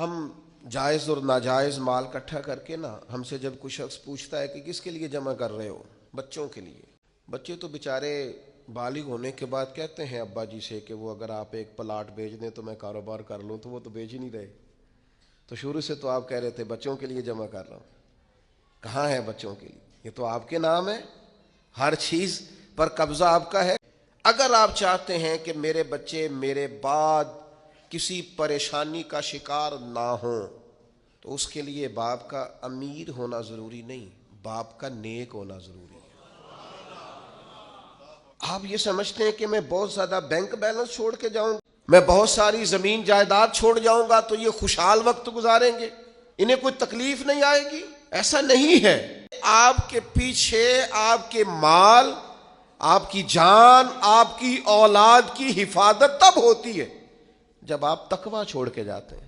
ہم جائز اور ناجائز مال اکٹھا کر کے نا، ہم سے جب کوئی شخص پوچھتا ہے کہ کس کے لیے جمع کر رہے ہو، بچوں کے لیے. بچے تو بیچارے بالغ ہونے کے بعد کہتے ہیں ابا جی سے کہ وہ اگر آپ ایک پلاٹ بیچ دیں تو میں کاروبار کر لوں، تو وہ تو بیچ ہی نہیں رہے. تو شروع سے تو آپ کہہ رہے تھے بچوں کے لیے جمع کر رہا ہوں. کہاں ہے بچوں کے لیے؟ یہ تو آپ کے نام ہے، ہر چیز پر قبضہ آپ کا ہے. اگر آپ چاہتے ہیں کہ میرے بچے میرے بعد کسی پریشانی کا شکار نہ ہوں، تو اس کے لیے باپ کا امیر ہونا ضروری نہیں، باپ کا نیک ہونا ضروری ہے. آپ یہ سمجھتے ہیں کہ میں بہت زیادہ بینک بیلنس چھوڑ کے جاؤں، میں بہت ساری زمین جائیداد چھوڑ جاؤں گا تو یہ خوشحال وقت گزاریں گے، انہیں کوئی تکلیف نہیں آئے گی؟ ایسا نہیں ہے. آپ کے پیچھے آپ کے مال، آپ کی جان، آپ کی اولاد کی حفاظت تب ہوتی ہے جب آپ تقوی چھوڑ کے جاتے ہیں،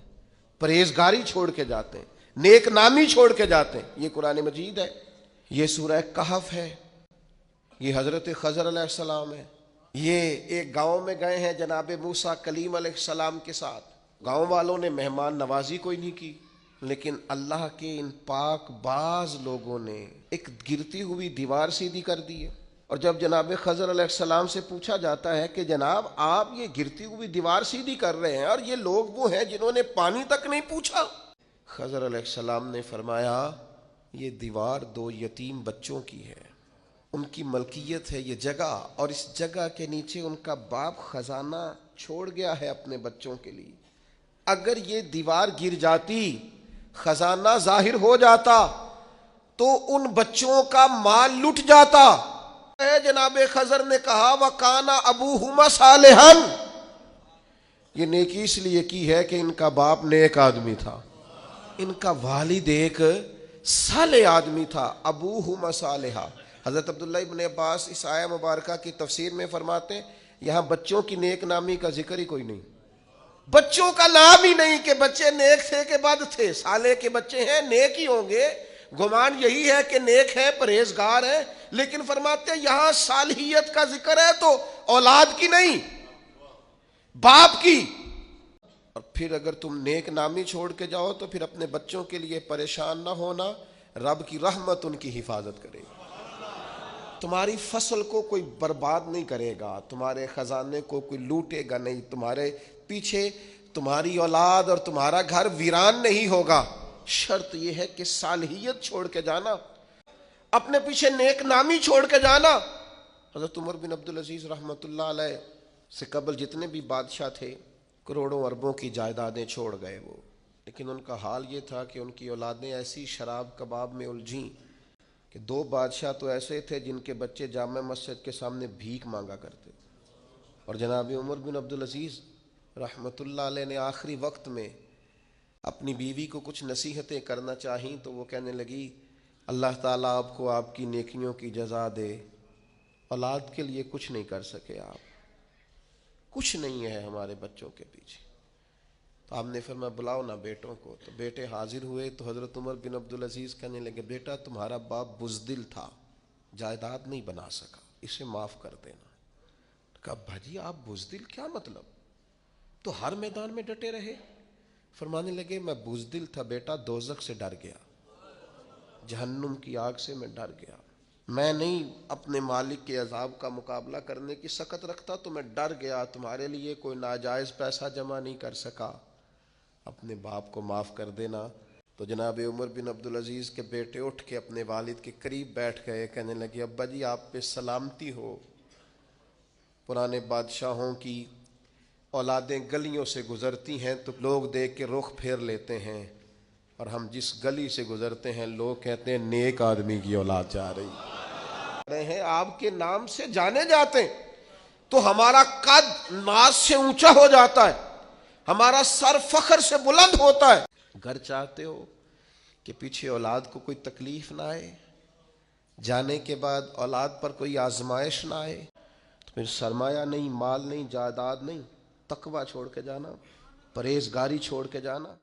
پرہیزگاری چھوڑ کے جاتے ہیں، نیک نامی چھوڑ کے جاتے ہیں. یہ قرآن مجید ہے، یہ سورہ کہف ہے، یہ حضرت خضر علیہ السلام ہے. یہ ایک گاؤں میں گئے ہیں جناب موسیٰ کلیم علیہ السلام کے ساتھ. گاؤں والوں نے مہمان نوازی کوئی نہیں کی، لیکن اللہ کے ان پاک باز لوگوں نے ایک گرتی ہوئی دیوار سیدھی کر دی ہے. اور جب جناب خضر علیہ السلام سے پوچھا جاتا ہے کہ جناب آپ یہ گرتی ہوئی دیوار سیدھی کر رہے ہیں اور یہ لوگ وہ ہیں جنہوں نے پانی تک نہیں پوچھا، خضر علیہ السلام نے فرمایا یہ دیوار 2 یتیم بچوں کی ہے، ان کی ملکیت ہے یہ جگہ، اور اس جگہ کے نیچے ان کا باپ خزانہ چھوڑ گیا ہے اپنے بچوں کے لیے. اگر یہ دیوار گر جاتی، خزانہ ظاہر ہو جاتا، تو ان بچوں کا مال لٹ جاتا. جناب خضر نے کہا وَكَانَ أَبُوهُمَا صَالِحًا، یہ نیکی اس لیے کی ہے کہ ان کا باپ نیک آدمی تھا، ان کا والد ایک صالح آدمی تھا. ابوہما صالحا. حضرت عبداللہ ابن عباس اس آیہ مبارکہ کی تفسیر میں فرماتے ہیں یہاں بچوں کی نیک نامی کا ذکر ہی کوئی نہیں، بچوں کا نام ہی نہیں کہ بچے نیک تھے کہ بد تھے. صالح کے بچے ہیں، نیک ہی ہوں گے، گمان یہی ہے کہ نیک ہے، پرہیزگار ہے. لیکن فرماتے ہیں یہاں صالحیت کا ذکر ہے تو اولاد کی نہیں، باپ کی. اور پھر اگر تم نیک نامی چھوڑ کے جاؤ تو پھر اپنے بچوں کے لیے پریشان نہ ہونا، رب کی رحمت ان کی حفاظت کرے گی. تمہاری فصل کو کوئی برباد نہیں کرے گا، تمہارے خزانے کو کوئی لوٹے گا نہیں، تمہارے پیچھے تمہاری اولاد اور تمہارا گھر ویران نہیں ہوگا. شرط یہ ہے کہ صالحیت چھوڑ کے جانا، اپنے پیچھے نیک نامی چھوڑ کے جانا. حضرت عمر بن عبدالعزیز رحمۃ اللہ علیہ سے قبل جتنے بھی بادشاہ تھے کروڑوں اربوں کی جائیدادیں چھوڑ گئے وہ، لیکن ان کا حال یہ تھا کہ ان کی اولادیں ایسی شراب کباب میں الجھیں کہ 2 بادشاہ تو ایسے تھے جن کے بچے جامع مسجد کے سامنے بھیک مانگا کرتے. اور جناب عمر بن عبدالعزیز رحمۃ اللہ علیہ نے آخری وقت میں اپنی بیوی کو کچھ نصیحتیں کرنا چاہییں تو وہ کہنے لگی اللہ تعالیٰ آپ کو آپ کی نیکیوں کی جزا دے، اولاد کے لیے کچھ نہیں کر سکے آپ، کچھ نہیں ہے ہمارے بچوں کے پیچھے. تو آپ نے فرمایا بلاؤ نا بیٹوں کو. تو بیٹے حاضر ہوئے تو حضرت عمر بن عبدالعزیز کہنے لگے بیٹا تمہارا باپ بزدل تھا، جائیداد نہیں بنا سکا، اسے معاف کر دینا. کہا بھاجی آپ بزدل کیا مطلب؟ تو ہر میدان میں ڈٹے رہے. فرمانے لگے میں بزدل تھا بیٹا، دوزخ سے ڈر گیا، جہنم کی آگ سے میں ڈر گیا. میں نہیں اپنے مالک کے عذاب کا مقابلہ کرنے کی سخت رکھتا تو میں ڈر گیا، تمہارے لیے کوئی ناجائز پیسہ جمع نہیں کر سکا، اپنے باپ کو معاف کر دینا. تو جناب عمر بن عبدالعزیز کے بیٹے اٹھ کے اپنے والد کے قریب بیٹھ گئے، کہنے لگے ابا جی آپ پہ سلامتی ہو. پرانے بادشاہوں کی اولادیں گلیوں سے گزرتی ہیں تو لوگ دیکھ کے رخ پھیر لیتے ہیں، اور ہم جس گلی سے گزرتے ہیں لوگ کہتے ہیں نیک آدمی کی اولاد جا رہی ہیں، آپ کے نام سے جانے جاتے ہیں تو ہمارا قد ناز سے اونچا ہو جاتا ہے، ہمارا سر فخر سے بلند ہوتا ہے. گھر چاہتے ہو کہ پیچھے اولاد کو کوئی تکلیف نہ آئے، جانے کے بعد اولاد پر کوئی آزمائش نہ آئے، تو پھر سرمایہ نہیں، مال نہیں، جائیداد نہیں، تقوی چھوڑ کے جانا، پرہیزگاری چھوڑ کے جانا.